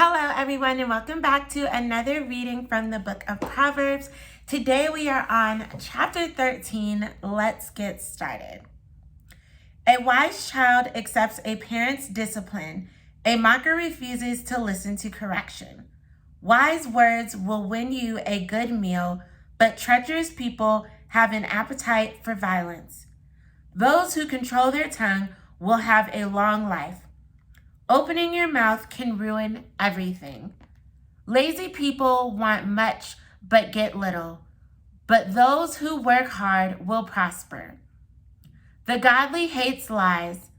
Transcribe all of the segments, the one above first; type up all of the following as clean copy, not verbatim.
Hello, everyone, and welcome back to another reading from the book of Proverbs. Today we are on chapter 13. Let's get started. A wise child accepts a parent's discipline. A mocker refuses to listen to correction. Wise words will win you a good meal, but treacherous people have an appetite for violence. Those who control their tongue will have a long life. Opening your mouth can ruin everything. Lazy people want much but get little, but those who work hard will prosper. The godly hates lies.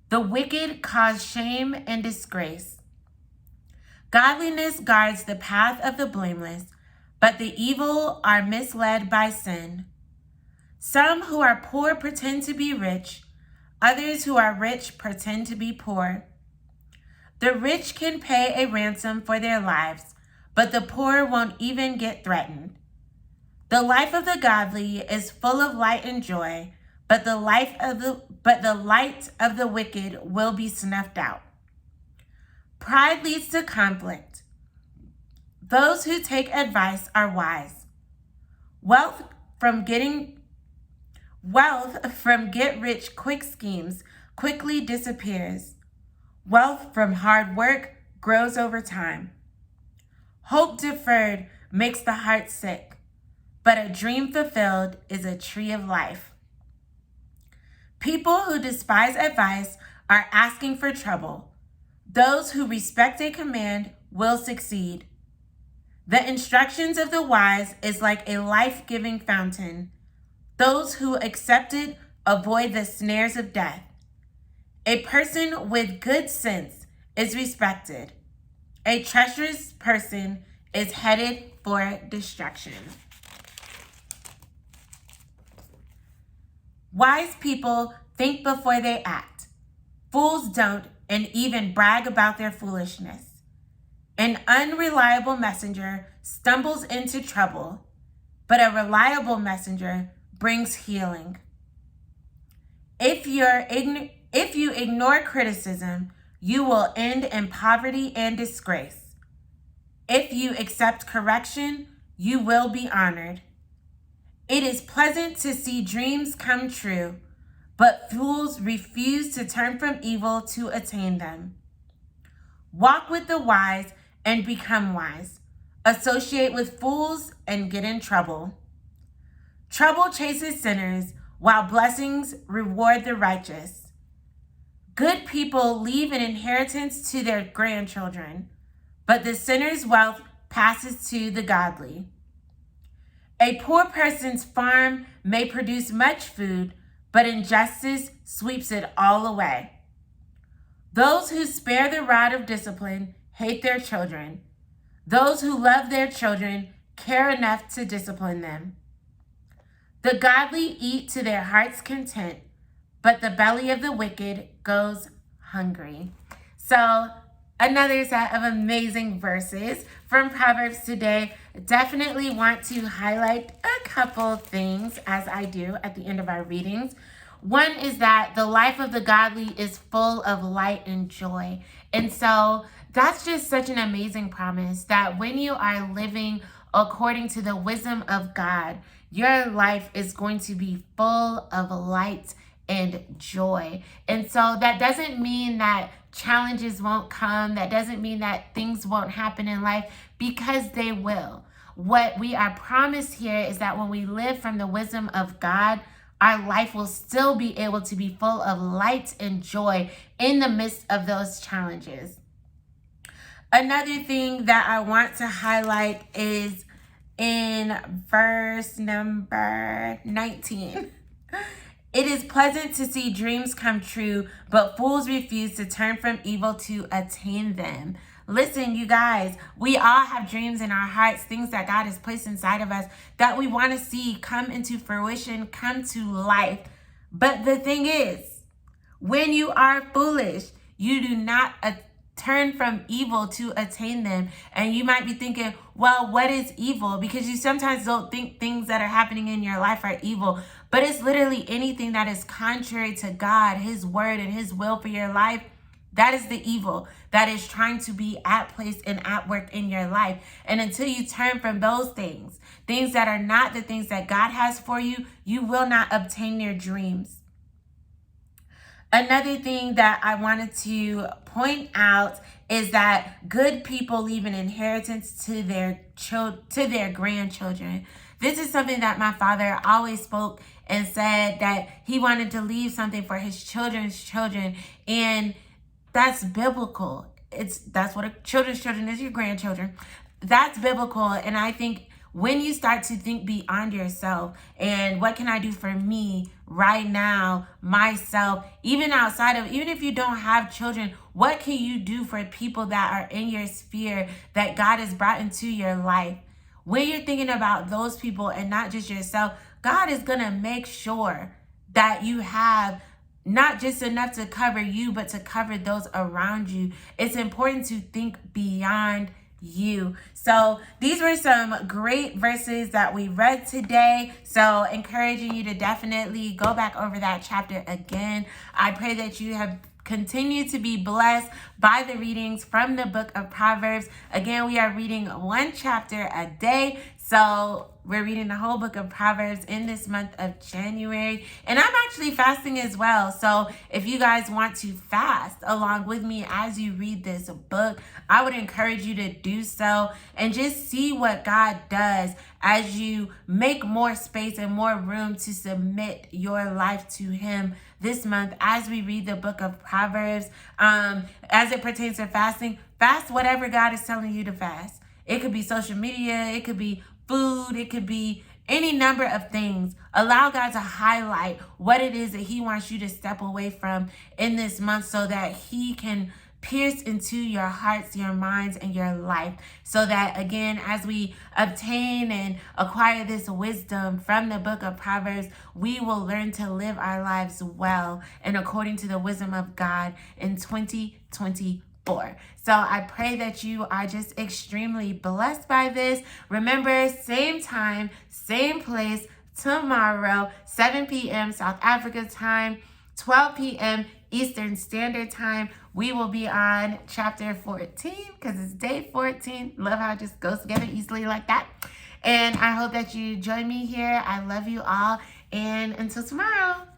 The wicked cause shame and disgrace. Godliness guards the path of the blameless, but the evil are misled by sin. Some who are poor pretend to be rich. Others who are rich pretend to be poor. The rich can pay a ransom for their lives, but the poor won't even get threatened. The life of the godly is full of light and joy, but the light of the wicked will be snuffed out. Pride leads to conflict. Those who take advice are wise. Wealth from get-rich-quick schemes quickly disappears. Wealth from hard work grows over time. Hope deferred makes the heart sick, but a dream fulfilled is a tree of life. People who despise advice are asking for trouble. Those who respect a command will succeed. The instructions of the wise is like a life-giving fountain. Those who accept it avoid the snares of death. A person with good sense is respected. A treacherous person is headed for destruction. Wise people think before they act. Fools don't and even brag about their foolishness. An unreliable messenger stumbles into trouble, but a reliable messenger brings healing. If you ignore criticism, you will end in poverty and disgrace. If you accept correction, you will be honored. It is pleasant to see dreams come true, but fools refuse to turn from evil to attain them. Walk with the wise and become wise. Associate with fools and get in trouble. Trouble chases sinners, while blessings reward the righteous. Good people leave an inheritance to their grandchildren, but the sinner's wealth passes to the godly. A poor person's farm may produce much food, but injustice sweeps it all away. Those who spare the rod of discipline hate their children. Those who love their children care enough to discipline them. The godly eat to their heart's content, but the belly of the wicked goes hungry. So another set of amazing verses from Proverbs today. Definitely want to highlight a couple things as I do at the end of our readings. One is that the life of the godly is full of light and joy. And so that's just such an amazing promise that when you are living according to the wisdom of God, your life is going to be full of light and joy. And so that doesn't mean that challenges won't come. That doesn't mean that things won't happen in life, because they will. What we are promised here is that when we live from the wisdom of God, our life will still be able to be full of light and joy in the midst of those challenges. Another thing that I want to highlight is in verse number 19. It is pleasant to see dreams come true, but fools refuse to turn from evil to attain them. Listen, you guys, we all have dreams in our hearts, things that God has placed inside of us that we want to see come into fruition, come to life. But the thing is, when you are foolish, you do not turn from evil to attain them. And you might be thinking, well, what is evil? Because you sometimes don't think things that are happening in your life are evil, but it's literally anything that is contrary to God, His word, and His will for your life. That is the evil that is trying to be at place and at work in your life. And until you turn from those things, things that are not the things that God has for you, you will not obtain your dreams. Another thing that I wanted to point out is that good people leave an inheritance to their grandchildren. This is something that my father always spoke and said, that he wanted to leave something for his children's children, and that's biblical. That's what a children's children is, your grandchildren. That's biblical. And I think when you start to think beyond yourself and what can I do for me right now, myself, even if you don't have children, what can you do for people that are in your sphere that God has brought into your life? When you're thinking about those people and not just yourself, God is going to make sure that you have not just enough to cover you, but to cover those around you. It's important to think beyond you. So these were some great verses that we read today. So encouraging you to definitely go back over that chapter again. I pray that you have continued to be blessed by the readings from the book of Proverbs. Again, we are reading one chapter a day. So we're reading the whole book of Proverbs in this month of January. And I'm actually fasting as well. So if you guys want to fast along with me as you read this book, I would encourage you to do so and just see what God does as you make more space and more room to submit your life to Him this month as we read the book of Proverbs. As it pertains to fasting, fast whatever God is telling you to fast. It could be social media, it could be food, it could be any number of things. Allow God to highlight what it is that He wants you to step away from in this month so that He can pierce into your hearts, your minds, and your life. So that, again, as we obtain and acquire this wisdom from the book of Proverbs, we will learn to live our lives well and according to the wisdom of God in 2024. So I pray that you are just extremely blessed by this. Remember, same time, same place tomorrow, 7 p.m. South Africa time, 12 p.m. Eastern Standard Time. We will be on chapter 14 because it's day 14. Love how it just goes together easily like that. And I hope that you join me here. I love you all. And until tomorrow.